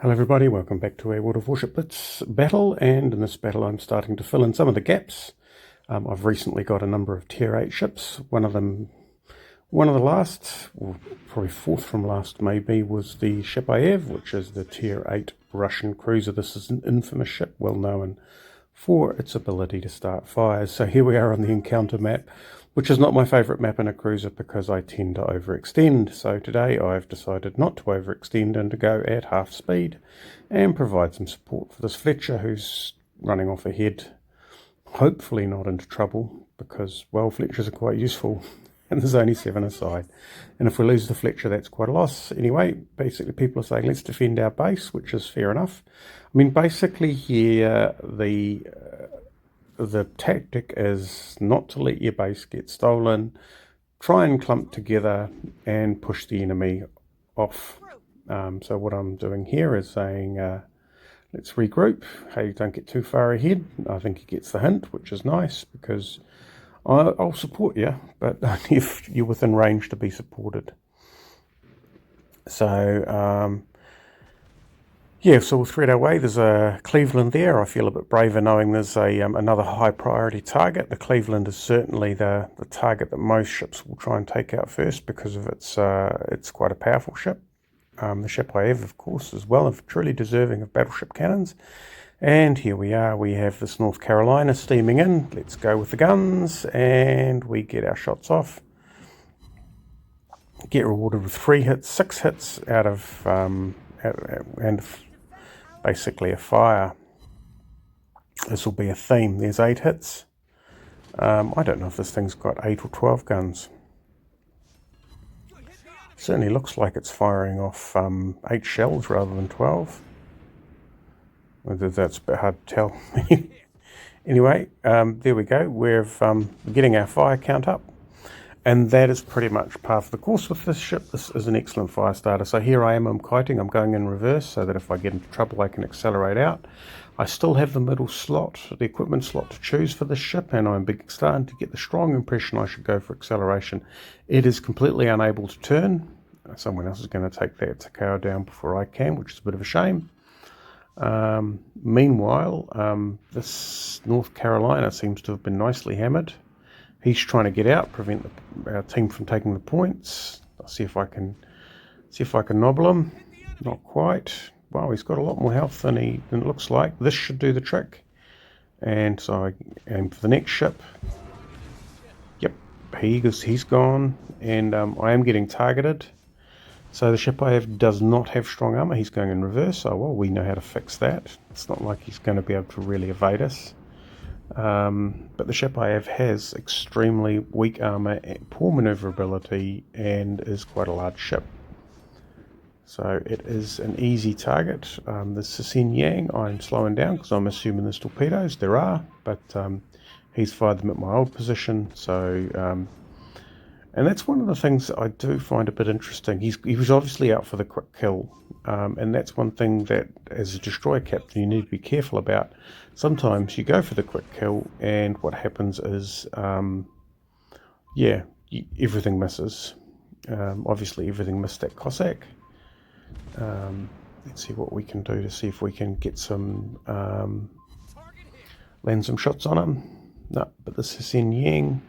Hello everybody, welcome back to a World of Warship Blitz battle, and in this battle I'm starting to fill in some of the gaps. I've recently got a number of Tier 8 ships. One of the last, or probably fourth from last maybe, was the Chapayev, which is the Tier 8 Russian cruiser. This is an infamous ship, well known for its ability to start fires. So here we are on the encounter map, which is not my favourite map in a cruiser because I tend to overextend. So today I've decided not to overextend and to go at half speed and provide some support for this Fletcher who's running off ahead. Hopefully not into trouble because, well, Fletchers are quite useful and there's only 7 aside. And if we lose the Fletcher, that's quite a loss. Anyway, basically people are saying let's defend our base, which is fair enough. I mean, basically here the tactic is not to let your base get stolen, try and clump together and push the enemy off. So what I'm doing here is saying let's regroup. Hey, don't get too far ahead. I think he gets the hint, which is nice because I'll support you, but only if you're within range to be supported. So yeah, so we'll thread our way. There's a Cleveland there. I feel a bit braver knowing there's another high priority target. The Cleveland is certainly the target that most ships will try and take out first because of it's quite a powerful ship. The Chapayev, of course, as well, and truly deserving of battleship cannons. And here we are. We have this North Carolina steaming in. Let's go with the guns, and we get our shots off. Get rewarded with 3 hits, 6 hits out of and basically a fire. This will be a theme. There's 8 hits. I don't know if this thing's got 8 or 12 guns. Certainly looks like it's firing off 8 shells rather than 12. Whether that's a bit hard to tell. Anyway, there we go. We're getting our fire count up. And that is pretty much par for the course with this ship. This is an excellent fire starter. So here I am, I'm kiting, I'm going in reverse so that if I get into trouble I can accelerate out. I still have the middle slot, the equipment slot to choose for this ship, and I'm starting to get the strong impression I should go for acceleration. It is completely unable to turn. Someone else is going to take that Camo down before I can, which is a bit of a shame. Meanwhile, this North Carolina seems to have been nicely hammered. He's trying to get out, prevent our team from taking the points. I'll see if I can nobble him. Not quite. Wow, he's got a lot more health than it looks like. This should do the trick. And so I aim for the next ship. Yep, he's gone, and I am getting targeted. So the ship I have does not have strong armor. He's going in reverse. Oh well, we know how to fix that. It's not like he's going to be able to really evade us. But the Chapayev has extremely weak armor, poor maneuverability, and is quite a large ship. So it is an easy target. The Cicin Yang I'm slowing down because I'm assuming there's torpedoes. There are, but he's fired them at my old position. So, and that's one of the things that I do find a bit interesting. He was obviously out for the quick kill. And that's one thing that, as a destroyer captain, you need to be careful about. Sometimes you go for the quick kill, and what happens is, everything misses. Obviously, everything missed that Cossack. Let's see what we can do to see if we can get some, land some shots on him. No, but this is in Yang.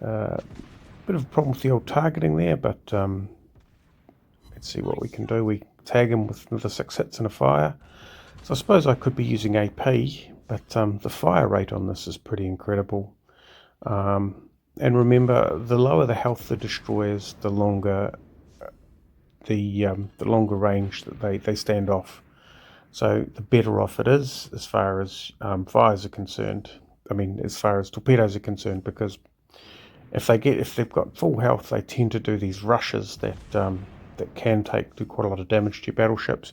Bit of a problem with the old targeting there, but let's see what we can do. We tag him with another 6 hits and a fire. So I suppose I could be using AP, but the fire rate on this is pretty incredible. And remember, the lower the health the destroyers, the longer range that they stand off. So the better off it is as far as fires are concerned. I mean, as far as torpedoes are concerned, because if they've got full health, they tend to do these rushes that can do quite a lot of damage to your battleships.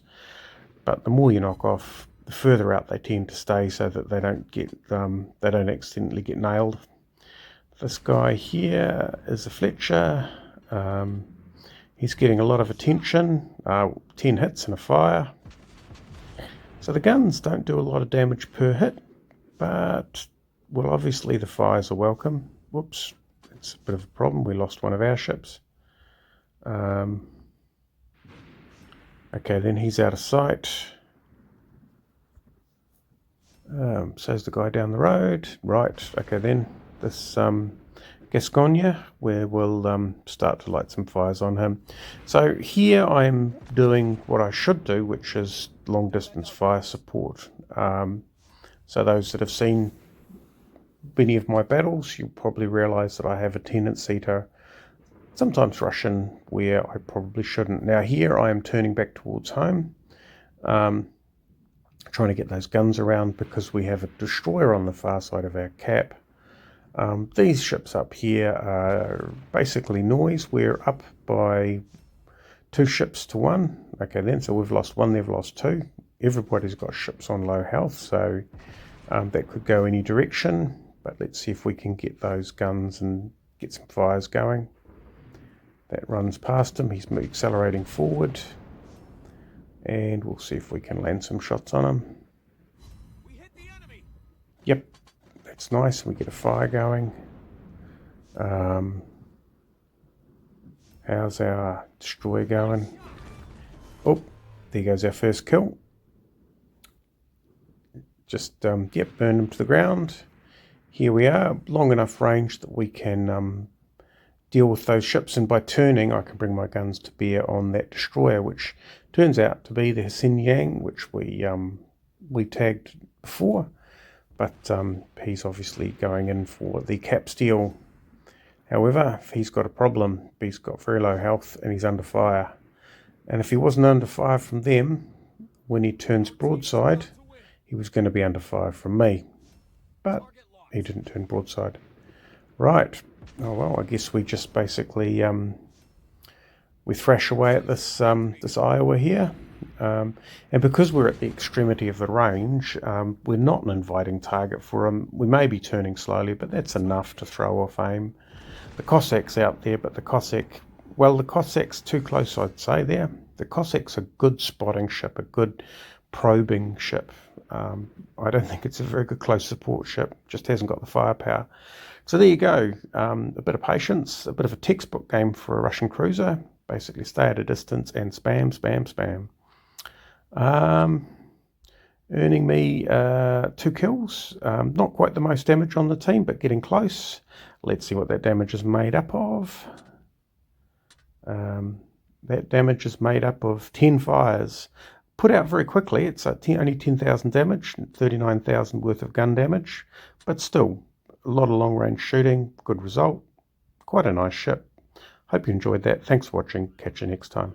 But the more you knock off, the further out they tend to stay, so that they don't accidentally get nailed. This guy here is a Fletcher. He's getting a lot of attention. 10 hits and a fire. So the guns don't do a lot of damage per hit, but well, obviously the fires are welcome. Whoops. It's a bit of a problem. We lost one of our ships. Okay, then he's out of sight. So's the guy down the road. Right, okay then. This Gascogne, where we'll start to light some fires on him. So here I'm doing what I should do, which is long distance fire support. So those that have seen many of my battles, you'll probably realise that I have a tendency to sometimes rush in where I probably shouldn't. Now here I am turning back towards home, trying to get those guns around because we have a destroyer on the far side of our cap. These ships up here are basically noise. We're up by 2 ships to 1. Okay then, so we've lost 1, they've lost 2. Everybody's got ships on low health, so that could go any direction. But let's see if we can get those guns and get some fires going. That runs past him, he's accelerating forward. And we'll see if we can land some shots on him. We hit the enemy. Yep, that's nice. We get a fire going. How's our destroyer going? Oh, there goes our first kill. Just, yep, burned him to the ground. Here we are, long enough range that we can deal with those ships, and by turning I can bring my guns to bear on that destroyer, which turns out to be the Xin Yang, which we tagged before, but he's obviously going in for the cap steel. However, he's got a problem. He's got very low health and he's under fire, and if he wasn't under fire from them, when he turns broadside he was going to be under fire from me, but he didn't turn broadside. Right. Oh well, I guess we just basically we thrash away at this this Iowa here, and because we're at the extremity of the range, we're not an inviting target for him. We may be turning slowly, but that's enough to throw off aim. The Cossack's out there, but the Cossack, well, the Cossack's too close, I'd say there. The Cossack's a good spotting ship, a good probing ship. I don't think it's a very good close support ship, just hasn't got the firepower. So there you go, a bit of patience, a bit of a textbook game for a Russian cruiser. Basically stay at a distance and spam, spam, spam. Earning me 2 kills, not quite the most damage on the team, but getting close. Let's see what that damage is made up of. That damage is made up of 10 fires. Put out very quickly, it's only 10,000 damage, 39,000 worth of gun damage, but still, a lot of long-range shooting, good result, quite a nice ship. Hope you enjoyed that. Thanks for watching. Catch you next time.